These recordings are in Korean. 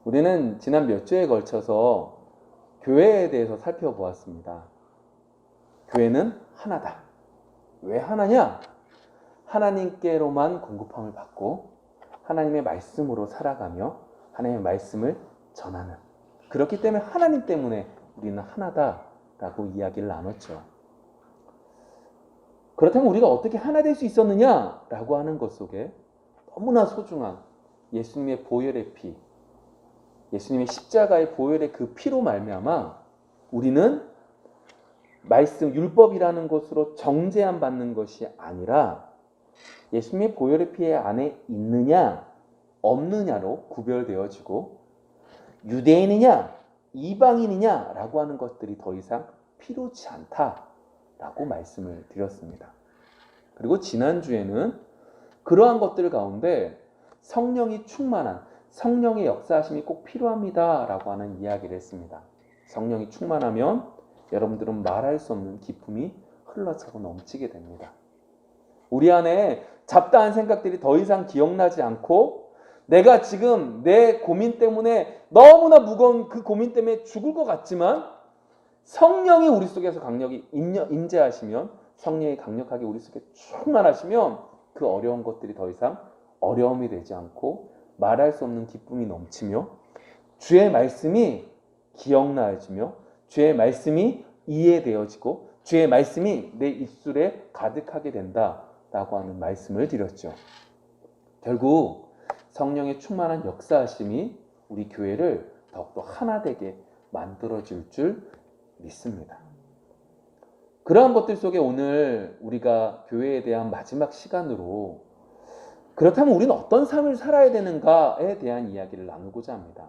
우리는 지난 몇 주에 걸쳐서 교회에 대해서 살펴보았습니다. 교회는 하나다. 왜 하나냐? 하나님께로만 공급함을 받고 하나님의 말씀으로 살아가며 하나님의 말씀을 전하는, 그렇기 때문에 하나님 때문에 우리는 하나다라고 이야기를 나눴죠. 그렇다면 우리가 어떻게 하나 될 수 있었느냐라고 하는 것 속에 너무나 소중한 예수님의 보혈의 피, 예수님의 십자가의 보혈의 그 피로 말미암아 우리는 말씀, 율법이라는 것으로 정죄함 받는 것이 아니라 예수님의 보혈의 피 안에 있느냐 없느냐로 구별되어지고, 유대인이냐 이방인이냐 라고 하는 것들이 더 이상 필요치 않다라고 말씀을 드렸습니다. 그리고 지난주에는 그러한 것들 가운데 성령이 충만한, 성령의 역사하심이 꼭 필요합니다 라고 하는 이야기를 했습니다. 성령이 충만하면 여러분들은 말할 수 없는 기쁨이 흘러차고 넘치게 됩니다. 우리 안에 잡다한 생각들이 더 이상 기억나지 않고, 내가 지금 내 고민 때문에 너무나 무거운 그 고민 때문에 죽을 것 같지만 성령이 우리 속에서 강력히 임재하시면, 성령이 강력하게 우리 속에 충만하시면 그 어려운 것들이 더 이상 어려움이 되지 않고 말할 수 없는 기쁨이 넘치며 주의 말씀이 기억나지며 주의 말씀이 이해되어지고 주의 말씀이 내 입술에 가득하게 된다라고 하는 말씀을 드렸죠. 결국 성령의 충만한 역사하심이 우리 교회를 더욱더 하나 되게 만들어줄 줄 믿습니다. 그러한 것들 속에 오늘 우리가 교회에 대한 마지막 시간으로, 그렇다면 우리는 어떤 삶을 살아야 되는가에 대한 이야기를 나누고자 합니다.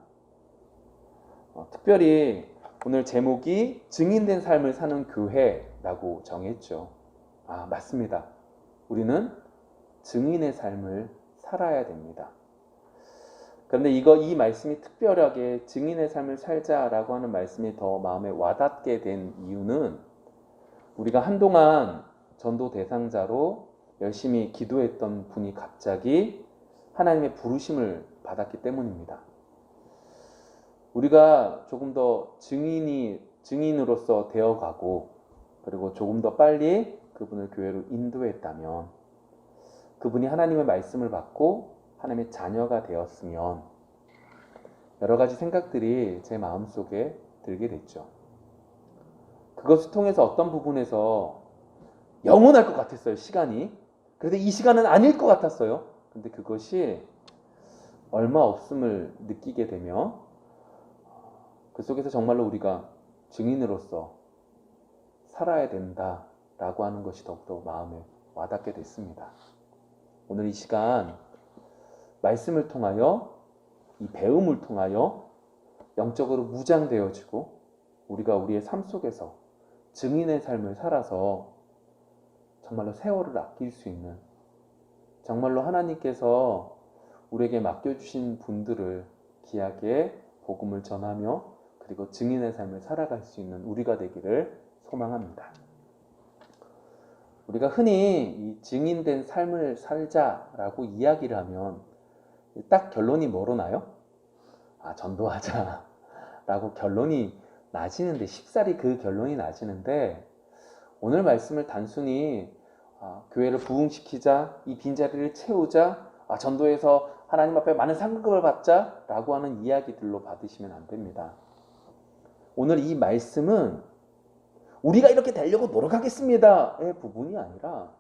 특별히 오늘 제목이 증인된 삶을 사는 교회라고 정했죠. 맞습니다. 우리는 증인의 삶을 살아야 됩니다. 그런데 이 말씀이 특별하게 증인의 삶을 살자라고 하는 말씀이 더 마음에 와닿게 된 이유는, 우리가 한동안 전도 대상자로 열심히 기도했던 분이 갑자기 하나님의 부르심을 받았기 때문입니다. 우리가 조금 더 증인으로서 되어가고, 그리고 조금 더 빨리 그분을 교회로 인도했다면, 그분이 하나님의 말씀을 받고 하나님의 자녀가 되었으면, 여러 가지 생각들이 제 마음속에 들게 됐죠. 그것을 통해서 어떤 부분에서 영원할 것 같았어요, 시간이. 그런데 이 시간은 아닐 것 같았어요. 근데 그것이 얼마 없음을 느끼게 되며, 그 속에서 정말로 우리가 증인으로서 살아야 된다라고 하는 것이 더욱더 마음에 와닿게 됐습니다. 오늘 이 시간 말씀을 통하여, 이 배움을 통하여 영적으로 무장되어지고 우리가 우리의 삶 속에서 증인의 삶을 살아서 정말로 세월을 아낄 수 있는, 정말로 하나님께서 우리에게 맡겨주신 분들을 귀하게 복음을 전하며 그리고 증인의 삶을 살아갈 수 있는 우리가 되기를 소망합니다. 우리가 흔히 이 증인된 삶을 살자라고 이야기를 하면 딱 결론이 뭐로 나요? 전도하자 라고 결론이 나지는데, 쉽사리 그 결론이 나지는데, 오늘 말씀을 단순히 교회를 부흥시키자, 이 빈자리를 채우자, 전도해서 하나님 앞에 많은 상급을 받자 라고 하는 이야기들로 받으시면 안 됩니다. 오늘 이 말씀은 우리가 이렇게 되려고 노력하겠습니다의 부분이 아니라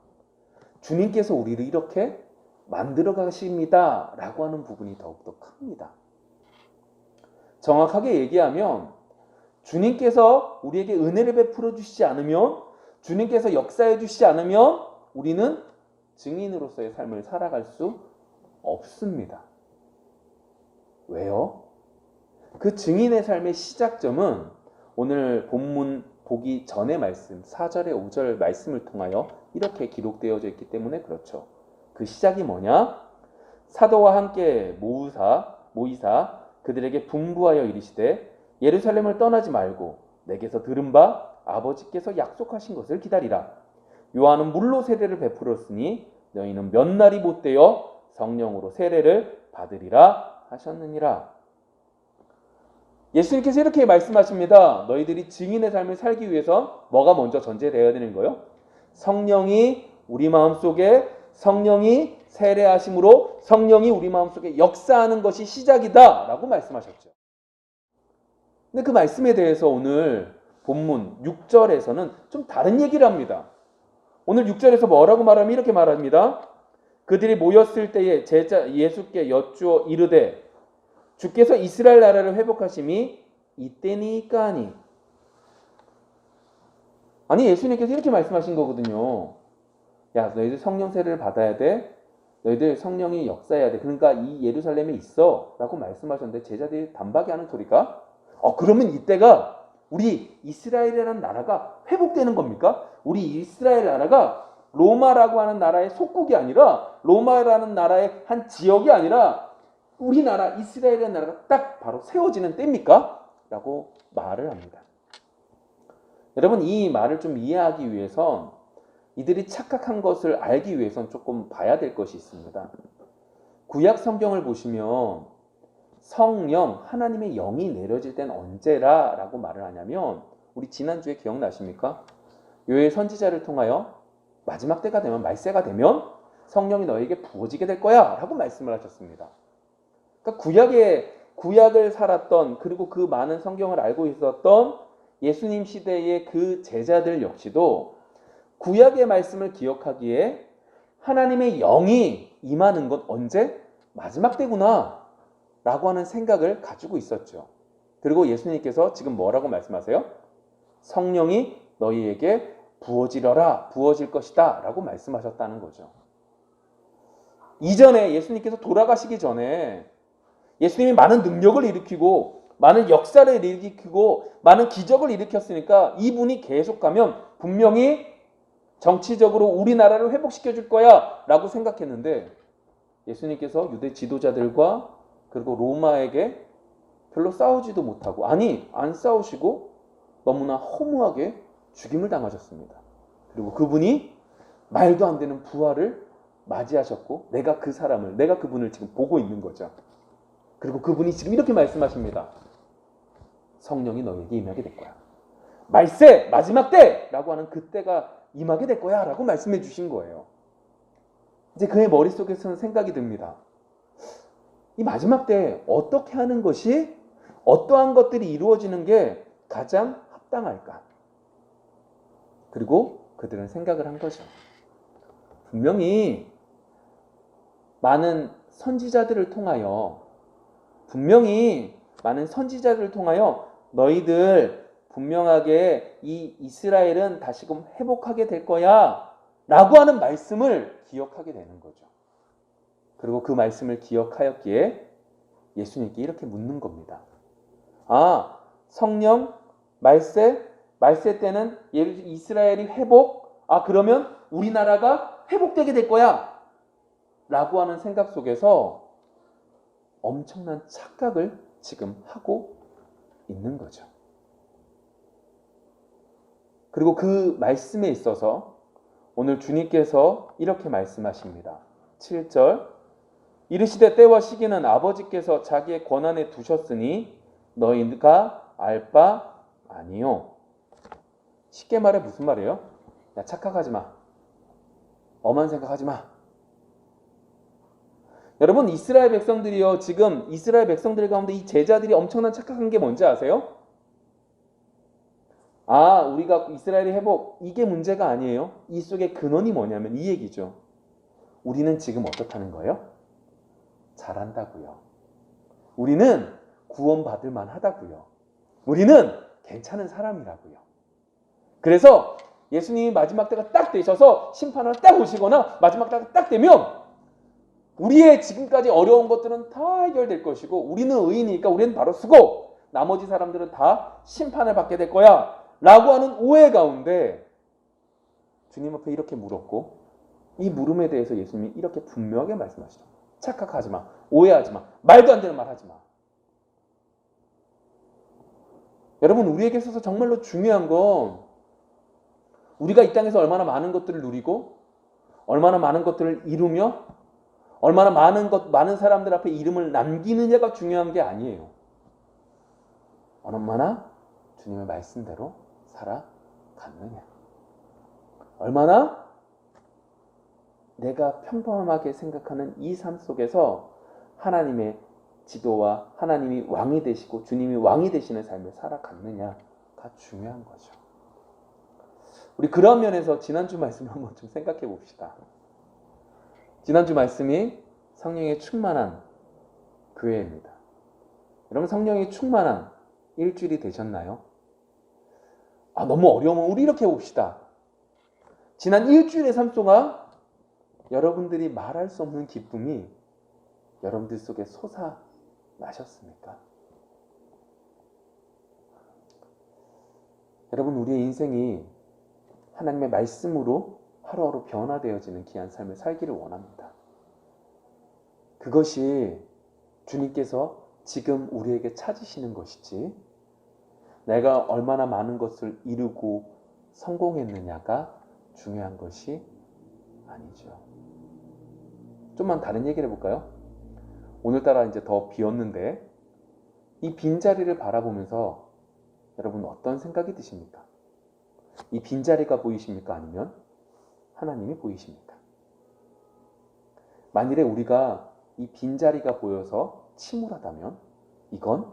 주님께서 우리를 이렇게 만들어 가십니다 라고 하는 부분이 더욱더 큽니다. 정확하게 얘기하면 주님께서 우리에게 은혜를 베풀어 주시지 않으면, 주님께서 역사해 주시지 않으면 우리는 증인으로서의 삶을 살아갈 수 없습니다. 왜요? 그 증인의 삶의 시작점은 오늘 본문 보기 전의 말씀 4절에 5절 말씀을 통하여 이렇게 기록되어져 있기 때문에 그렇죠. 그 시작이 뭐냐? 사도와 함께 모이사 그들에게 분부하여 이르시되 예루살렘을 떠나지 말고 내게서 들은 바 아버지께서 약속하신 것을 기다리라. 요한은 물로 세례를 베풀었으니 너희는 몇 날이 못되어 성령으로 세례를 받으리라 하셨느니라. 예수님께서 이렇게 말씀하십니다. 너희들이 증인의 삶을 살기 위해서 뭐가 먼저 전제되어야 되는 거예요? 성령이 우리 마음속에 성령이 세례하심으로 성령이 우리 마음속에 역사하는 것이 시작이다 라고 말씀하셨죠. 근데 그 말씀에 대해서 오늘 본문 6절에서는 좀 다른 얘기를 합니다. 오늘 6절에서 뭐라고 말하면 이렇게 말합니다. 그들이 모였을 때에 제자 예수께 여쭈어 이르되 주께서 이스라엘 나라를 회복하심이 이때니까니. 아니 예수님께서 이렇게 말씀하신 거거든요. 야 너희들 성령 세례를 받아야 돼. 너희들 성령이 역사해야 돼. 그러니까 이 예루살렘에 있어 라고 말씀하셨는데 제자들이 단박에 하는 소리가 그러면 이때가 우리 이스라엘이라는 나라가 회복되는 겁니까? 우리 이스라엘 나라가 로마라고 하는 나라의 속국이 아니라 로마라는 나라의 한 지역이 아니라 우리나라 이스라엘이라는 나라가 딱 바로 세워지는 때입니까? 라고 말을 합니다. 여러분 이 말을 좀 이해하기 위해선 이들이 착각한 것을 알기 위해선 조금 봐야 될 것이 있습니다. 구약 성경을 보시면 성령, 하나님의 영이 내려질 땐 언제라 라고 말을 하냐면 우리 지난주에 기억나십니까? 요엘 선지자를 통하여 마지막 때가 되면 말세가 되면 성령이 너에게 부어지게 될 거야 라고 말씀을 하셨습니다. 그러니까 구약을 살았던 그리고 그 많은 성경을 알고 있었던 예수님 시대의 그 제자들 역시도 구약의 말씀을 기억하기에 하나님의 영이 임하는 건 언제? 마지막 때구나 라고 하는 생각을 가지고 있었죠. 그리고 예수님께서 지금 뭐라고 말씀하세요? 성령이 너희에게 부어지려라, 부어질 것이다 라고 말씀하셨다는 거죠. 이전에 예수님께서 돌아가시기 전에 예수님이 많은 능력을 일으키고 많은 역사를 일으키고 많은 기적을 일으켰으니까 이분이 계속 가면 분명히 정치적으로 우리나라를 회복시켜 줄 거야 라고 생각했는데 예수님께서 유대 지도자들과 그리고 로마에게 별로 싸우지도 못하고 안 싸우시고 너무나 허무하게 죽임을 당하셨습니다. 그리고 그분이 말도 안 되는 부활을 맞이하셨고 내가 그분을 지금 보고 있는 거죠. 그리고 그분이 지금 이렇게 말씀하십니다. 성령이 너에게 임하게 될 거야. 말세 마지막 때라고 하는 그때가 임하게 될 거야 라고 말씀해 주신 거예요. 이제 그의 머릿속에서는 생각이 듭니다. 이 마지막 때 어떻게 하는 것이 어떠한 것들이 이루어지는 게 가장 합당할까? 그리고 그들은 생각을 한 거죠. 분명히 많은 선지자들을 통하여 너희들 분명하게 이 이스라엘은 다시금 회복하게 될 거야 라고 하는 말씀을 기억하게 되는 거죠. 그리고 그 말씀을 기억하였기에 예수님께 이렇게 묻는 겁니다. 성령 말세 때는 이스라엘이 회복? 그러면 우리나라가 회복되게 될 거야 라고 하는 생각 속에서 엄청난 착각을 지금 하고 있는 거죠. 그리고 그 말씀에 있어서 오늘 주님께서 이렇게 말씀하십니다. 7절 이르시되 때와 시기는 아버지께서 자기의 권한에 두셨으니 너희가 알 바 아니요. 쉽게 말해 무슨 말이에요? 야 착각하지 마. 엄한 생각하지 마. 여러분 이스라엘 백성들이요. 지금 이스라엘 백성들 가운데 이 제자들이 엄청난 착각한 게 뭔지 아세요? 우리가 이스라엘의 회복 이게 문제가 아니에요. 이 속의 근원이 뭐냐면 이 얘기죠. 우리는 지금 어떻다는 거예요? 잘한다고요. 우리는 구원받을 만하다고요. 우리는 괜찮은 사람이라고요. 그래서 예수님이 마지막 때가 딱 되셔서 심판을 딱 오시거나 마지막 때가 딱 되면 우리의 지금까지 어려운 것들은 다 해결될 것이고 우리는 의인이니까 우리는 바로 쓰고 나머지 사람들은 다 심판을 받게 될 거야 라고 하는 오해 가운데 주님 앞에 이렇게 물었고 이 물음에 대해서 예수님이 이렇게 분명하게 말씀하시죠. 착각하지 마. 오해하지 마. 말도 안 되는 말 하지 마. 여러분 우리에게 있어서 정말로 중요한 건 우리가 이 땅에서 얼마나 많은 것들을 누리고 얼마나 많은 것들을 이루며 얼마나 많은 사람들 앞에 이름을 남기느냐가 중요한 게 아니에요. 얼마나 주님의 말씀대로 살아갔느냐. 얼마나 내가 평범하게 생각하는 이 삶 속에서 하나님의 지도와 하나님이 왕이 되시고 주님이 왕이 되시는 삶을 살아갔느냐가 중요한 거죠. 우리 그런 면에서 지난주 말씀을 한번 좀 생각해 봅시다. 지난주 말씀이 성령의 충만한 교회입니다. 여러분 성령이 충만한 일주일이 되셨나요? 너무 어려우면 우리 이렇게 해봅시다. 지난 일주일의 삶 동안 여러분들이 말할 수 없는 기쁨이 여러분들 속에 솟아나셨습니까? 여러분 우리의 인생이 하나님의 말씀으로 하루하루 변화되어지는 귀한 삶을 살기를 원합니다. 그것이 주님께서 지금 우리에게 찾으시는 것이지 내가 얼마나 많은 것을 이루고 성공했느냐가 중요한 것이 아니죠. 좀만 다른 얘기를 해볼까요? 오늘따라 이제 더 비었는데 이 빈자리를 바라보면서 여러분 어떤 생각이 드십니까? 이 빈자리가 보이십니까? 아니면 하나님이 보이십니까? 만일에 우리가 이 빈자리가 보여서 침울하다면 이건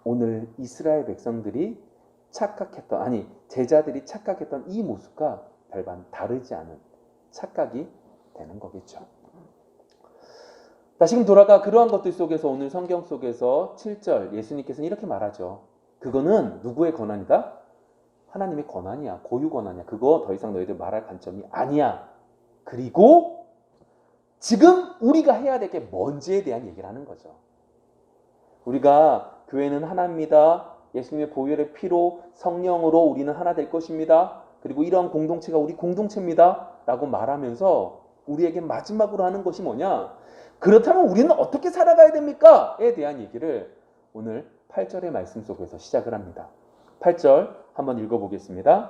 오늘 이스라엘 백성들이 제자들이 착각했던 이 모습과 별반 다르지 않은 착각이 되는 거겠죠. 다시금 돌아가 그러한 것들 속에서 오늘 성경 속에서 7절 예수님께서는 이렇게 말하죠. 그거는 누구의 권한이다? 하나님의 권한이야. 고유 권한이야. 그거 더 이상 너희들 말할 관점이 아니야. 그리고 지금 우리가 해야 될 게 뭔지에 대한 얘기를 하는 거죠. 우리가 교회는 하나입니다. 예수님의 보혈의 피로 성령으로 우리는 하나 될 것입니다. 그리고 이러한 공동체가 우리 공동체입니다. 라고 말하면서 우리에게 마지막으로 하는 것이 뭐냐? 그렇다면 우리는 어떻게 살아가야 됩니까? 에 대한 얘기를 오늘 8절의 말씀 속에서 시작을 합니다. 8절 한번 읽어보겠습니다.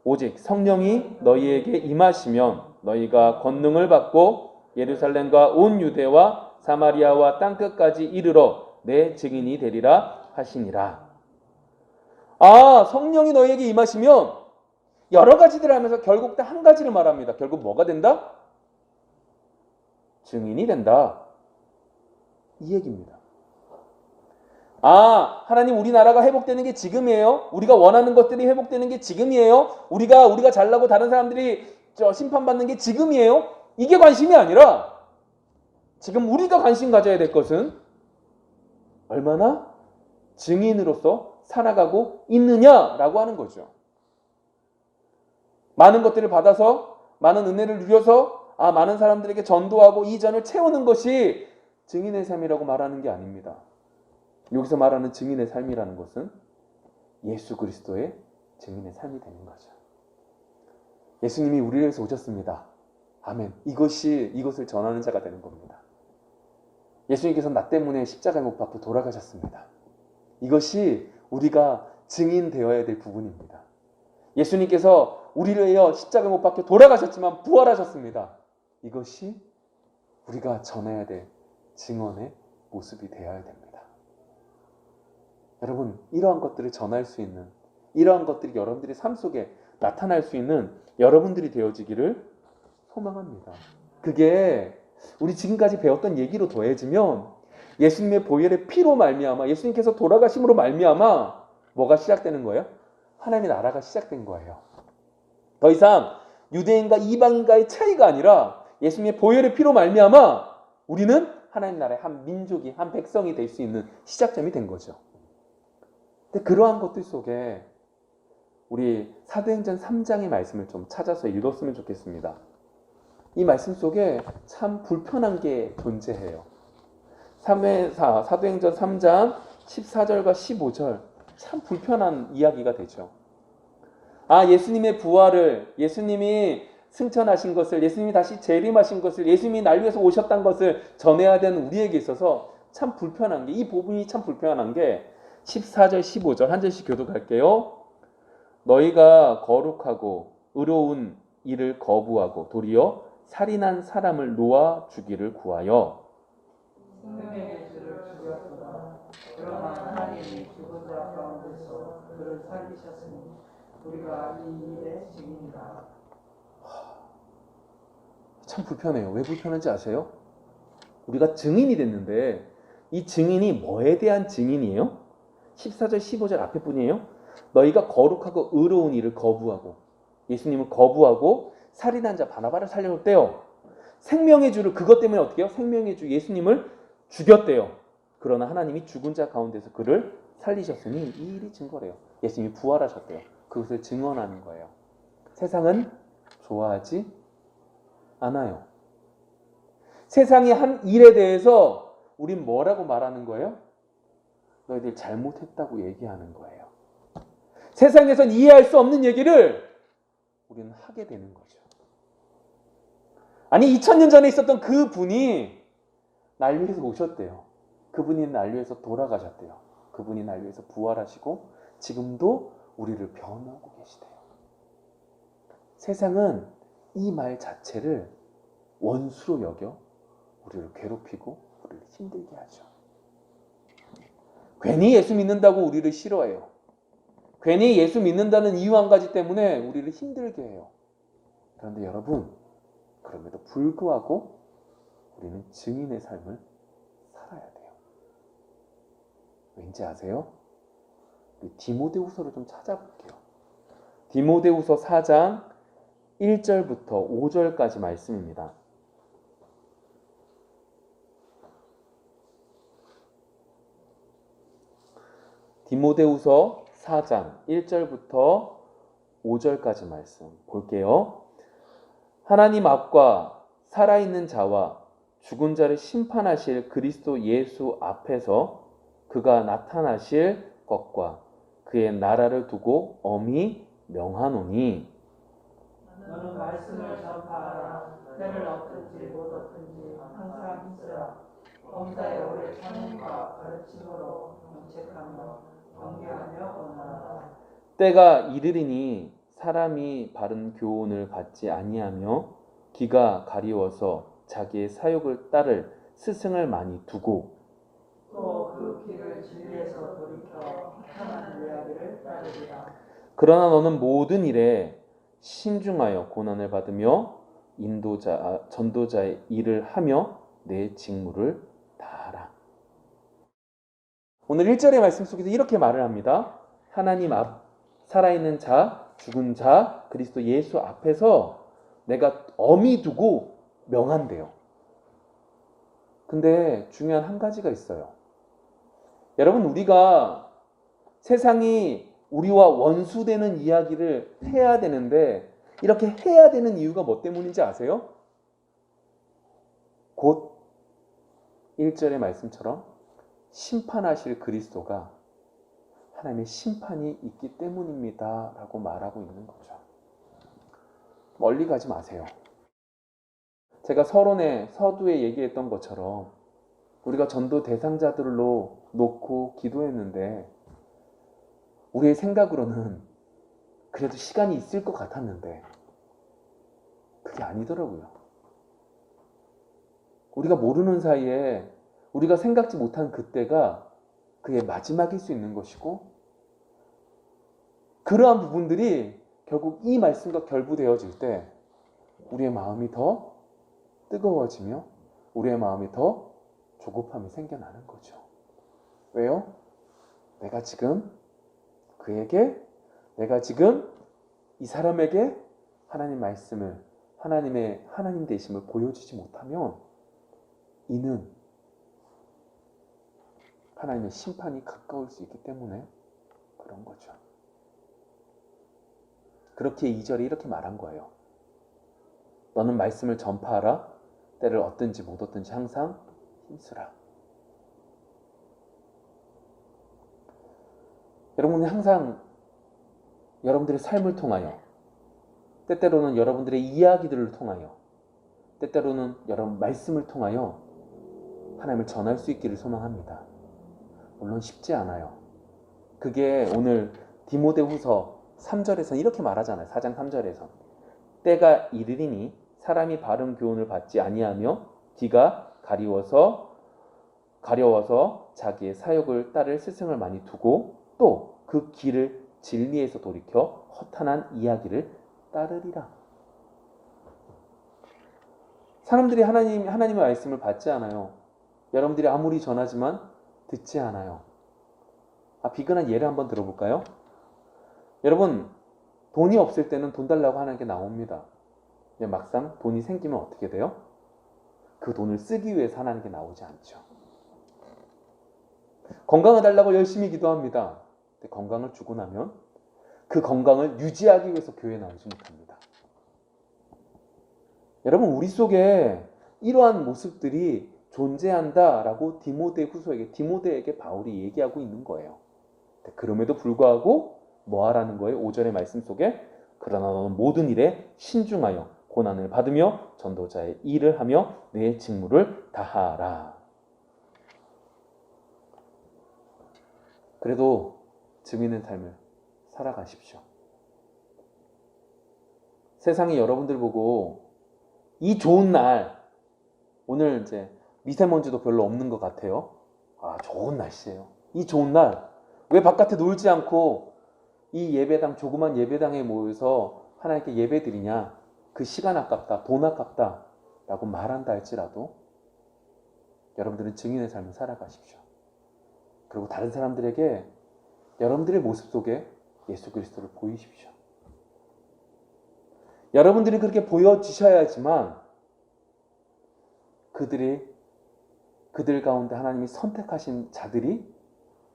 오직 성령이 너희에게 임하시면 너희가 권능을 받고 예루살렘과 온 유대와 사마리아와 땅끝까지 이르러 내 증인이 되리라 하시니라. 성령이 너희에게 임하시면 여러 가지들을 하면서 결국 다 한 가지를 말합니다. 결국 뭐가 된다? 증인이 된다. 이 얘기입니다. 하나님 우리나라가 회복되는 게 지금이에요? 우리가 원하는 것들이 회복되는 게 지금이에요? 우리가 잘나고 다른 사람들이 심판받는 게 지금이에요? 이게 관심이 아니라 지금 우리가 관심 가져야 될 것은 얼마나 증인으로서 살아가고 있느냐라고 하는 거죠. 많은 것들을 받아서 많은 은혜를 누려서 많은 사람들에게 전도하고 이 전을 채우는 것이 증인의 삶이라고 말하는 게 아닙니다. 여기서 말하는 증인의 삶이라는 것은 예수 그리스도의 증인의 삶이 되는 거죠. 예수님이 우리를 위해서 오셨습니다. 아멘. 이것을 전하는 자가 되는 겁니다. 예수님께서 나 때문에 십자가에 못 박혀 돌아가셨습니다. 이것이 우리가 증인되어야 될 부분입니다. 예수님께서 우리를 위하여 십자가에 못 박혀 돌아가셨지만 부활하셨습니다. 이것이 우리가 전해야 될 증언의 모습이 되어야 됩니다. 여러분, 이러한 것들을 전할 수 있는, 이러한 것들이 여러분들의 삶 속에 나타날 수 있는 여러분들이 되어지기를 소망합니다. 그게 우리 지금까지 배웠던 얘기로 더해지면 예수님의 보혈의 피로 말미암아, 예수님께서 돌아가심으로 말미암아 뭐가 시작되는 거예요? 하나님의 나라가 시작된 거예요. 더 이상 유대인과 이방인과의 차이가 아니라 예수님의 보혈의 피로 말미암아 우리는 하나님 나라의 한 민족이, 한 백성이 될 수 있는 시작점이 된 거죠. 근데 그러한 것들 속에 우리 사도행전 3장의 말씀을 좀 찾아서 읽었으면 좋겠습니다. 이 말씀 속에 참 불편한 게 존재해요. 사도행전 3장 14절과 15절 참 불편한 이야기가 되죠. 예수님의 부활을, 예수님이 승천하신 것을, 예수님이 다시 재림하신 것을, 예수님이 날 위해서 오셨다는 것을 전해야 되는 우리에게 있어서 참 불편한 게, 이 부분이 참 불편한 게 14절 15절 한 절씩 교독할게요. 너희가 거룩하고 의로운 일을 거부하고 도리어 살인한 사람을 놓아 주기를 구하여 생명의 주를 죽였구나. 그러나 하나님이 죽은 자 가운데서 그를 살리셨으니 우리가 이 일의 증인이다. 참 불편해요. 왜 불편한지 아세요? 우리가 증인이 됐는데 이 증인이 뭐에 대한 증인이에요? 14절 15절 앞에 분이에요. 너희가 거룩하고 의로운 일을 거부하고 예수님을 거부하고 살인한 자 바나바를 살려줬대요. 생명의 주를 그것 때문에 어떻게 해요? 생명의 주 예수님을 죽였대요. 그러나 하나님이 죽은 자 가운데서 그를 살리셨으니 이 일이 증거래요. 예수님이 부활하셨대요. 그것을 증언하는 거예요. 세상은 좋아하지 않아요. 세상이 한 일에 대해서 우린 뭐라고 말하는 거예요? 너희들 잘못했다고 얘기하는 거예요. 세상에선 이해할 수 없는 얘기를 우리는 하게 되는 거죠. 아니 2000년 전에 있었던 그 분이 날 위해서 오셨대요. 그분이 날 위해서 돌아가셨대요. 그분이 날 위해서 부활하시고 지금도 우리를 변호하고 계시대요. 세상은 이 말 자체를 원수로 여겨 우리를 괴롭히고 우리를 힘들게 하죠. 괜히 예수 믿는다고 우리를 싫어해요. 괜히 예수 믿는다는 이유 한 가지 때문에 우리를 힘들게 해요. 그런데 여러분, 그럼에도 불구하고 우리는 증인의 삶을 살아야 돼요. 왠지 아세요? 우리 디모데후서를 좀 찾아볼게요. 디모데후서 4장 1절부터 5절까지 말씀입니다. 디모데후서 4장 1절부터 5절까지 말씀 볼게요. 하나님 앞과 살아있는 자와 죽은 자를 심판하실 그리스도 예수 앞에서 그가 나타나실 것과 그의 나라를 두고 엄히 명하노니 너는 말씀을 전파하라. 때를 얻든지 못 얻든지 항상 힘쓰라. 범사에 오래 참음과 가르침으로 정책하며 경계하며 원하라. 때가 이르리니 사람이 바른 교훈을 받지 아니하며 귀가 가리워서 자기의 사욕을 따를 스승을 많이 두고 또 그 길을 진리에서 돌이켜 하나님 이야기를 따르리라. 그러나 너는 모든 일에 신중하여 고난을 받으며 전도자의 일을 하며 내 직무를 다하라. 오늘 1절의 말씀 속에서 이렇게 말을 합니다. 하나님 앞 살아있는 자, 죽은 자, 그리스도 예수 앞에서 내가 엄히 두고 명한대요. 근데 중요한 한 가지가 있어요. 여러분, 우리가 세상이 우리와 원수되는 이야기를 해야 되는데 이렇게 해야 되는 이유가 뭐 때문인지 아세요? 곧 1절의 말씀처럼 심판하실 그리스도가 하나님의 심판이 있기 때문입니다 라고 말하고 있는 거죠. 멀리 가지 마세요. 제가 서두에 얘기했던 것처럼 우리가 전도 대상자들로 놓고 기도했는데 우리의 생각으로는 그래도 시간이 있을 것 같았는데 그게 아니더라고요. 우리가 모르는 사이에 우리가 생각지 못한 그때가 그의 마지막일 수 있는 것이고 그러한 부분들이 결국 이 말씀과 결부되어질 때 우리의 마음이 더 뜨거워지며 우리의 마음이 더 조급함이 생겨나는 거죠. 왜요? 내가 지금 이 사람에게 하나님 말씀을 하나님 되심을 보여주지 못하면 이는 하나님의 심판이 가까울 수 있기 때문에 그런 거죠. 그렇게 2절에 이렇게 말한 거예요. 너는 말씀을 전파하라. 때를 얻든지 못 얻든지 항상 힘쓰라. 여러분은 항상 여러분들의 삶을 통하여 때때로는 여러분들의 이야기들을 통하여 때때로는 여러분 말씀을 통하여 하나님을 전할 수 있기를 소망합니다. 물론 쉽지 않아요. 그게 오늘 디모데후서 3절에서 이렇게 말하잖아요. 4장 3절에서 때가 이르리니 사람이 바른 교훈을 받지 아니하며 귀가 가리워서 가려워서 자기의 사욕을 따를 스승을 많이 두고 또 그 길을 진리에서 돌이켜 허탄한 이야기를 따르리라. 사람들이 하나님의 말씀을 받지 않아요. 여러분들이 아무리 전하지만 듣지 않아요. 비근한 예를 한번 들어볼까요? 여러분, 돈이 없을 때는 돈 달라고 하는 게 나옵니다. 막상 돈이 생기면 어떻게 돼요? 그 돈을 쓰기 위해서 하는 게 나오지 않죠. 건강을 달라고 열심히 기도합니다. 근데 건강을 주고 나면 그 건강을 유지하기 위해서 교회에 나오지 못합니다. 여러분, 우리 속에 이러한 모습들이 존재한다라고 디모데에게 바울이 얘기하고 있는 거예요. 그럼에도 불구하고 뭐 하라는 거예요? 5절의 말씀 속에 그러나 너는 모든 일에 신중하여 고난을 받으며 전도자의 일을 하며 내 직무를 다하라. 그래도 증인의 삶을 살아가십시오. 세상이 여러분들 보고 이 좋은 날, 오늘 이제 미세먼지도 별로 없는 것 같아요. 좋은 날씨예요. 이 좋은 날, 왜 바깥에 놀지 않고 이 예배당, 조그만 예배당에 모여서 하나님께 예배 드리냐? 그 시간 아깝다, 돈 아깝다 라고 말한다 할지라도 여러분들은 증인의 삶을 살아가십시오. 그리고 다른 사람들에게 여러분들의 모습 속에 예수 그리스도를 보이십시오. 여러분들이 그렇게 보여주셔야지만 그들 가운데 하나님이 선택하신 자들이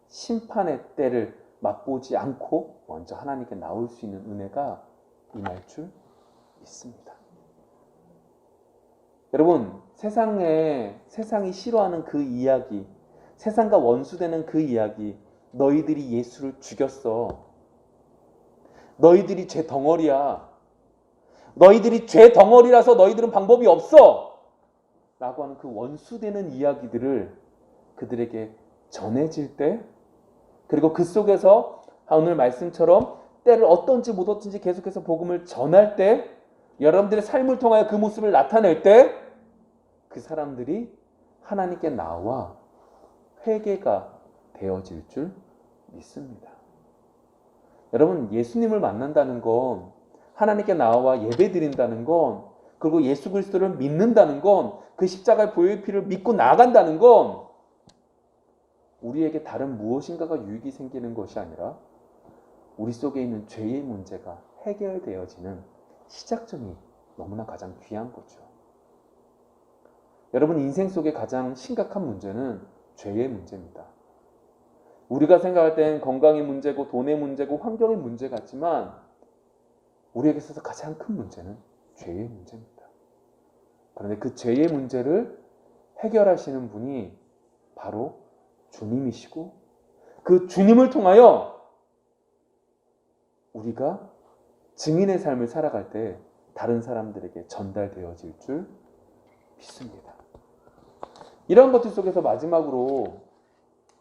심판의 때를 맛보지 않고 먼저 하나님께 나올 수 있는 은혜가 임할 줄 믿습니다. 여러분, 세상이 싫어하는 그 이야기, 세상과 원수되는 그 이야기, 너희들이 예수를 죽였어. 너희들이 죄 덩어리야. 너희들이 죄 덩어리라서 너희들은 방법이 없어. 라고 하는 그 원수되는 이야기들을 그들에게 전해질 때, 그리고 그 속에서 오늘 말씀처럼 때를 어떤지 못 어떤지 계속해서 복음을 전할 때, 여러분들의 삶을 통하여 그 모습을 나타낼 때 그 사람들이 하나님께 나와 회개가 되어질 줄 믿습니다. 여러분, 예수님을 만난다는 건, 하나님께 나와 예배 드린다는 건, 그리고 예수 그리스도를 믿는다는 건, 그 십자가의 보혈의 피를 믿고 나아간다는 건 우리에게 다른 무엇인가가 유익이 생기는 것이 아니라 우리 속에 있는 죄의 문제가 해결되어지는 시작점이 너무나 가장 귀한 거죠. 여러분, 인생 속에 가장 심각한 문제는 죄의 문제입니다. 우리가 생각할 땐 건강의 문제고 돈의 문제고 환경의 문제 같지만 우리에게 있어서 가장 큰 문제는 죄의 문제입니다. 그런데 그 죄의 문제를 해결하시는 분이 바로 주님이시고, 그 주님을 통하여 우리가 증인의 삶을 살아갈 때 다른 사람들에게 전달되어질 줄 믿습니다. 이런 것들 속에서 마지막으로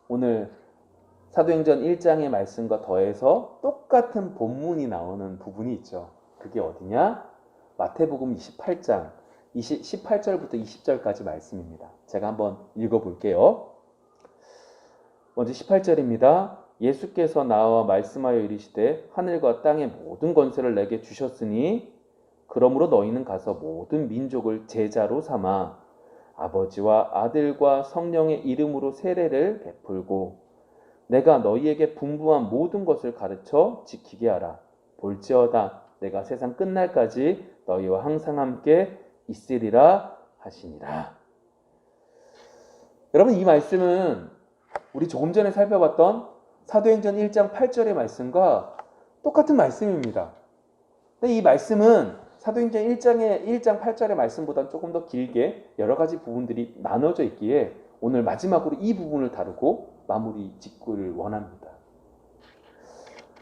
오늘 사도행전 1장의 말씀과 더해서 똑같은 본문이 나오는 부분이 있죠. 그게 어디냐? 마태복음 28장 18절부터 20절까지 말씀입니다. 제가 한번 읽어볼게요. 먼저 18절입니다. 예수께서 나와 말씀하여 이르시되 하늘과 땅의 모든 권세를 내게 주셨으니 그러므로 너희는 가서 모든 민족을 제자로 삼아 아버지와 아들과 성령의 이름으로 세례를 베풀고 내가 너희에게 분부한 모든 것을 가르쳐 지키게 하라. 볼지어다 내가 세상 끝날까지 너희와 항상 함께 있으리라 하시니라. 여러분, 이 말씀은 우리 조금 전에 살펴봤던 사도행전 1장 8절의 말씀과 똑같은 말씀입니다. 근데 이 말씀은 사도행전 1장 8절의 말씀보다는 조금 더 길게 여러 가지 부분들이 나눠져 있기에 오늘 마지막으로 이 부분을 다루고 마무리 짓기를 원합니다.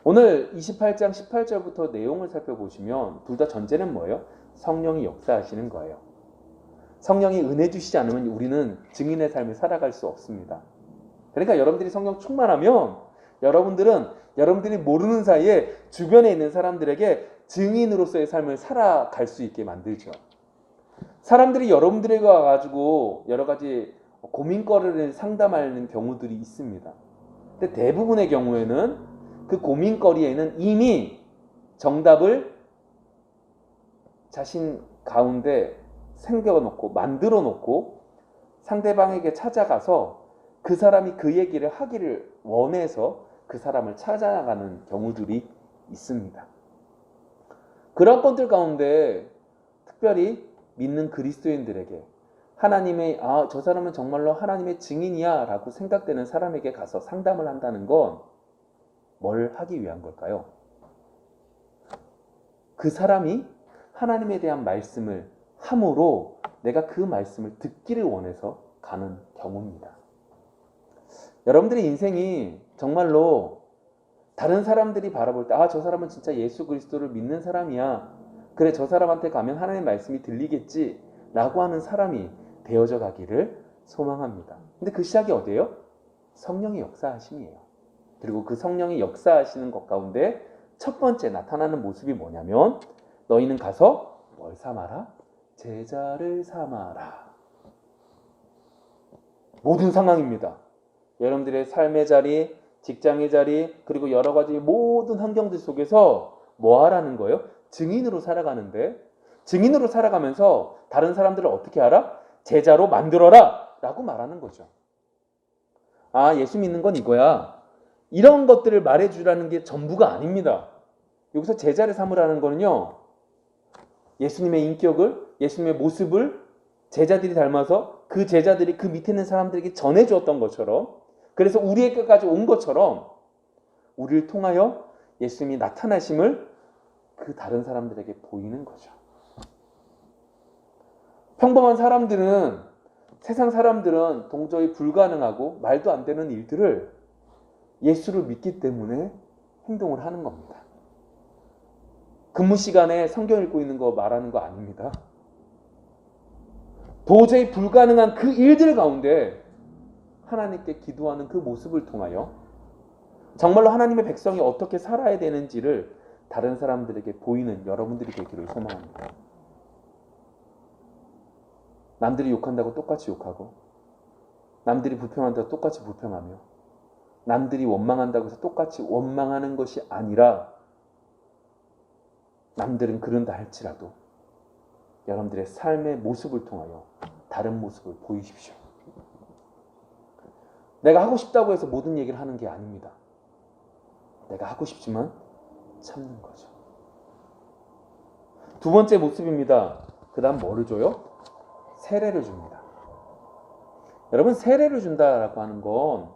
오늘 28장 18절부터 내용을 살펴보시면 둘 다 전제는 뭐예요? 성령이 역사하시는 거예요. 성령이 은혜 주시지 않으면 우리는 증인의 삶을 살아갈 수 없습니다. 그러니까 여러분들이 성령 충만하면 여러분들은 여러분들이 모르는 사이에 주변에 있는 사람들에게 증인으로서의 삶을 살아갈 수 있게 만들죠. 사람들이 여러분들에게 와가지고 여러 가지 고민거리를 상담하는 경우들이 있습니다. 근데 대부분의 경우에는 그 고민거리에는 이미 정답을 자신 가운데 생겨놓고 만들어 놓고 상대방에게 찾아가서 그 사람이 그 얘기를 하기를 원해서 그 사람을 찾아가는 경우들이 있습니다. 그런 것들 가운데 특별히 믿는 그리스도인들에게 하나님의 저 사람은 정말로 하나님의 증인이야 라고 생각되는 사람에게 가서 상담을 한다는 건 뭘 하기 위한 걸까요? 그 사람이 하나님에 대한 말씀을 함으로 내가 그 말씀을 듣기를 원해서 가는 경우입니다. 여러분들의 인생이 정말로 다른 사람들이 바라볼 때 저 사람은 진짜 예수 그리스도를 믿는 사람이야. 그래, 저 사람한테 가면 하나님의 말씀이 들리겠지 라고 하는 사람이 되어져 가기를 소망합니다. 근데 그 시작이 어디예요? 성령의 역사하심이에요. 그리고 그 성령이 역사하시는 것 가운데 첫 번째 나타나는 모습이 뭐냐면 너희는 가서 뭘 삼아라? 제자를 삼아라. 모든 상황입니다. 여러분들의 삶의 자리, 직장의 자리, 그리고 여러 가지 모든 환경들 속에서 뭐 하라는 거예요? 증인으로 살아가는데 증인으로 살아가면서 다른 사람들을 어떻게 하라? 제자로 만들어라 라고 말하는 거죠. 예수 믿는 건 이거야. 이런 것들을 말해주라는 게 전부가 아닙니다. 여기서 제자를 삼으라는 거는요, 예수님의 인격을, 예수님의 모습을 제자들이 닮아서 그 제자들이 그 밑에 있는 사람들에게 전해주었던 것처럼, 그래서 우리에게까지 온 것처럼 우리를 통하여 예수님이 나타나심을 그 다른 사람들에게 보이는 거죠. 평범한 사람들은, 세상 사람들은 도저히 불가능하고 말도 안 되는 일들을 예수를 믿기 때문에 행동을 하는 겁니다. 근무 시간에 성경 읽고 있는 거 말하는 거 아닙니다. 도저히 불가능한 그 일들 가운데 하나님께 기도하는 그 모습을 통하여 정말로 하나님의 백성이 어떻게 살아야 되는지를 다른 사람들에게 보이는 여러분들이 되기를 소망합니다. 남들이 욕한다고 똑같이 욕하고, 남들이 불평한다고 똑같이 불평하며, 남들이 원망한다고 해서 똑같이 원망하는 것이 아니라, 남들은 그런다 할지라도 여러분들의 삶의 모습을 통하여 다른 모습을 보이십시오. 내가 하고 싶다고 해서 모든 얘기를 하는 게 아닙니다. 내가 하고 싶지만 참는 거죠. 두 번째 모습입니다. 그 다음 뭐를 줘요? 세례를 줍니다. 여러분, 세례를 준다라고 하는 건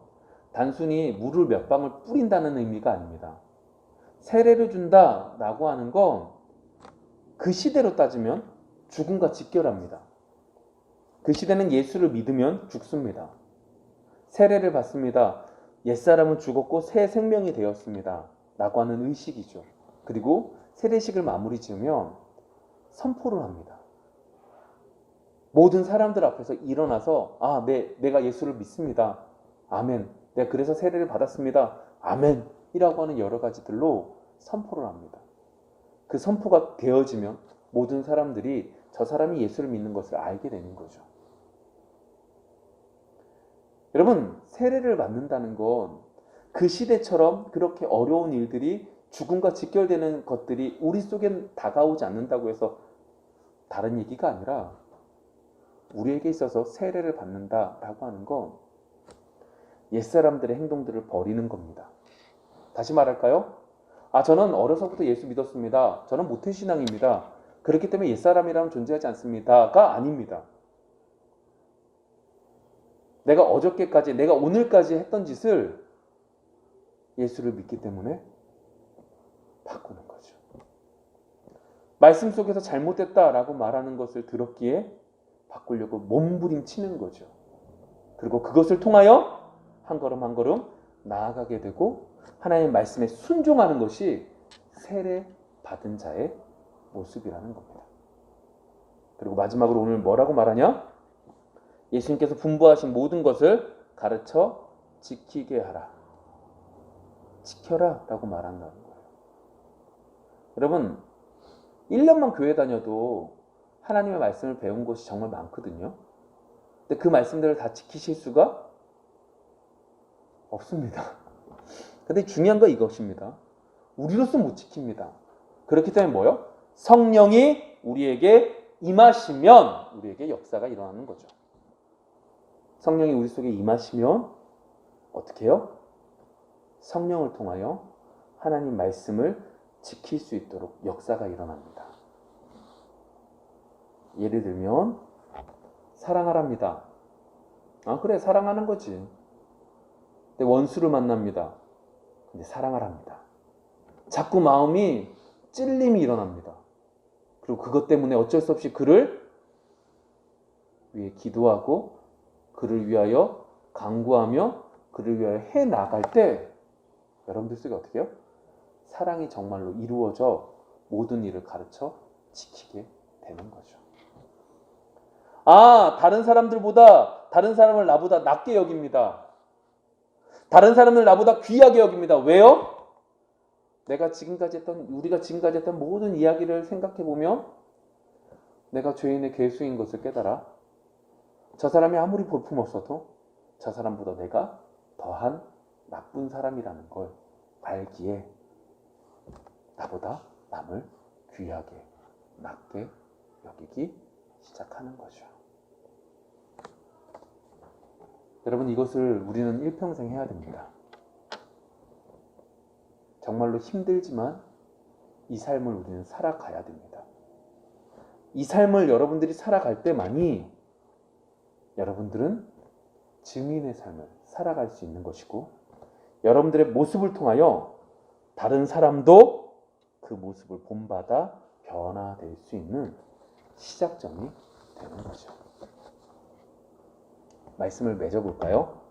단순히 물을 몇 방울 뿌린다는 의미가 아닙니다. 세례를 준다라고 하는 건 그 시대로 따지면 죽음과 직결합니다. 그 시대는 예수를 믿으면 죽습니다. 세례를 받습니다. 옛사람은 죽었고 새 생명이 되었습니다 라고 하는 의식이죠. 그리고 세례식을 마무리 지으면 선포를 합니다. 모든 사람들 앞에서 일어나서 내가 예수를 믿습니다. 아멘. 내가 그래서 세례를 받았습니다. 아멘. 이라고 하는 여러 가지들로 선포를 합니다. 그 선포가 되어지면 모든 사람들이 저 사람이 예수를 믿는 것을 알게 되는 거죠. 여러분, 세례를 받는다는 건 그 시대처럼 그렇게 어려운 일들이 죽음과 직결되는 것들이 우리 속엔 다가오지 않는다고 해서 다른 얘기가 아니라 우리에게 있어서 세례를 받는다라고 하는 건 옛사람들의 행동들을 버리는 겁니다. 다시 말할까요? 저는 어려서부터 예수 믿었습니다. 저는 모태신앙입니다. 그렇기 때문에 옛사람이라면 존재하지 않습니다가 아닙니다. 내가 어저께까지, 내가 오늘까지 했던 짓을 예수를 믿기 때문에 바꾸는 거죠. 말씀 속에서 잘못됐다라고 말하는 것을 들었기에 바꾸려고 몸부림치는 거죠. 그리고 그것을 통하여 한 걸음 한 걸음 나아가게 되고 하나님의 말씀에 순종하는 것이 세례 받은 자의 모습이라는 겁니다. 그리고 마지막으로 오늘 뭐라고 말하냐? 예수님께서 분부하신 모든 것을 가르쳐 지키게 하라. 지켜라 라고 말한다는 거예요. 여러분, 1년만 교회 다녀도 하나님의 말씀을 배운 것이 정말 많거든요. 근데 그 말씀들을 다 지키실 수가 없습니다. 근데 중요한 건 이것입니다. 우리로서 못 지킵니다. 그렇기 때문에 뭐요? 성령이 우리에게 임하시면 우리에게 역사가 일어나는 거죠. 성령이 우리 속에 임하시면 어떻게 해요? 성령을 통하여 하나님 말씀을 지킬 수 있도록 역사가 일어납니다. 예를 들면 사랑하랍니다. 아 그래 사랑하는 거지. 근데 원수를 만납니다. 근데 사랑하랍니다. 자꾸 마음이 찔림이 일어납니다. 그리고 그것 때문에 어쩔 수 없이 그를 위해 기도하고 그를 위하여 간구하며 그를 위하여 해 나갈 때 여러분들 속에 어떻게 해요? 사랑이 정말로 이루어져 모든 일을 가르쳐 지키게 되는 거죠. 아, 다른 사람들보다 다른 사람을 나보다 낮게 여깁니다. 다른 사람을 나보다 귀하게 여깁니다. 왜요? 우리가 지금까지 했던 모든 이야기를 생각해 보면 내가 죄인의 괴수인 것을 깨달아. 저 사람이 아무리 볼품없어도 저 사람보다 내가 더한 나쁜 사람이라는 걸 알기에 나보다 남을 귀하게 낮게 여기기 시작하는 거죠. 여러분 이것을 우리는 일평생 해야 됩니다. 정말로 힘들지만 이 삶을 우리는 살아가야 됩니다. 이 삶을 여러분들이 살아갈 때만이 여러분들은 증인의 삶을 살아갈 수 있는 것이고 여러분들의 모습을 통하여 다른 사람도 그 모습을 본받아 변화될 수 있는 시작점이 되는 거죠. 말씀을 맺어볼까요?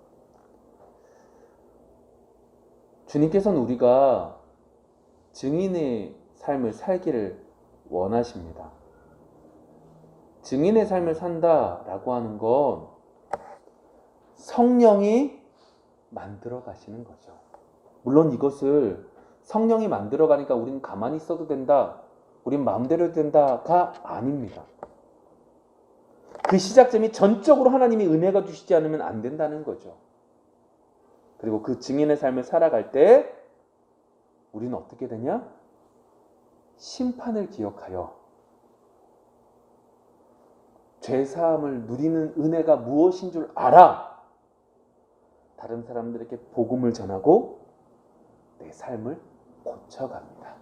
주님께서는 우리가 증인의 삶을 살기를 원하십니다. 증인의 삶을 산다라고 하는 건 성령이 만들어 가시는 거죠. 물론 이것을 성령이 만들어 가니까 우리는 가만히 있어도 된다, 우린 마음대로 된다가 아닙니다. 그 시작점이 전적으로 하나님이 은혜가 주시지 않으면 안 된다는 거죠. 그리고 그 증인의 삶을 살아갈 때 우리는 어떻게 되냐? 심판을 기억하여 죄사함을 누리는 은혜가 무엇인 줄 알아 다른 사람들에게 복음을 전하고 내 삶을 고쳐갑니다.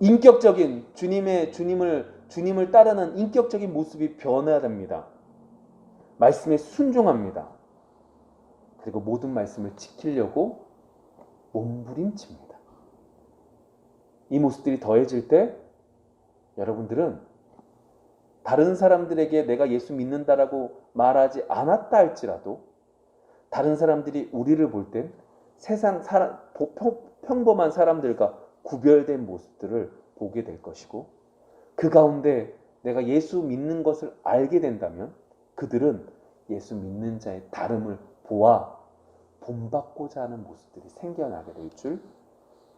인격적인 주님을 따르는 인격적인 모습이 변해야 됩니다. 말씀에 순종합니다. 그리고 모든 말씀을 지키려고 몸부림칩니다. 이 모습들이 더해질 때 여러분들은 다른 사람들에게 내가 예수 믿는다라고 말하지 않았다 할지라도 다른 사람들이 우리를 볼 땐 세상 평범한 사람들과 구별된 모습들을 보게 될 것이고 그 가운데 내가 예수 믿는 것을 알게 된다면 그들은 예수 믿는 자의 다름을 보아 본받고자 하는 모습들이 생겨나게 될 줄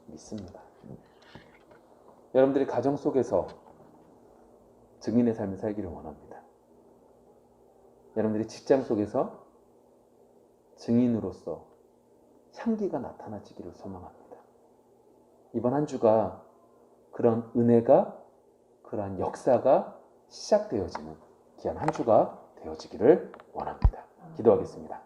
믿습니다. 여러분들이 가정 속에서 증인의 삶을 살기를 원합니다. 여러분들이 직장 속에서 증인으로서 향기가 나타나지기를 소망합니다. 이번 한 주가 그런 은혜가 그러한 역사가 시작되어지는 귀한 한 주가 되어지기를 원합니다. 기도하겠습니다.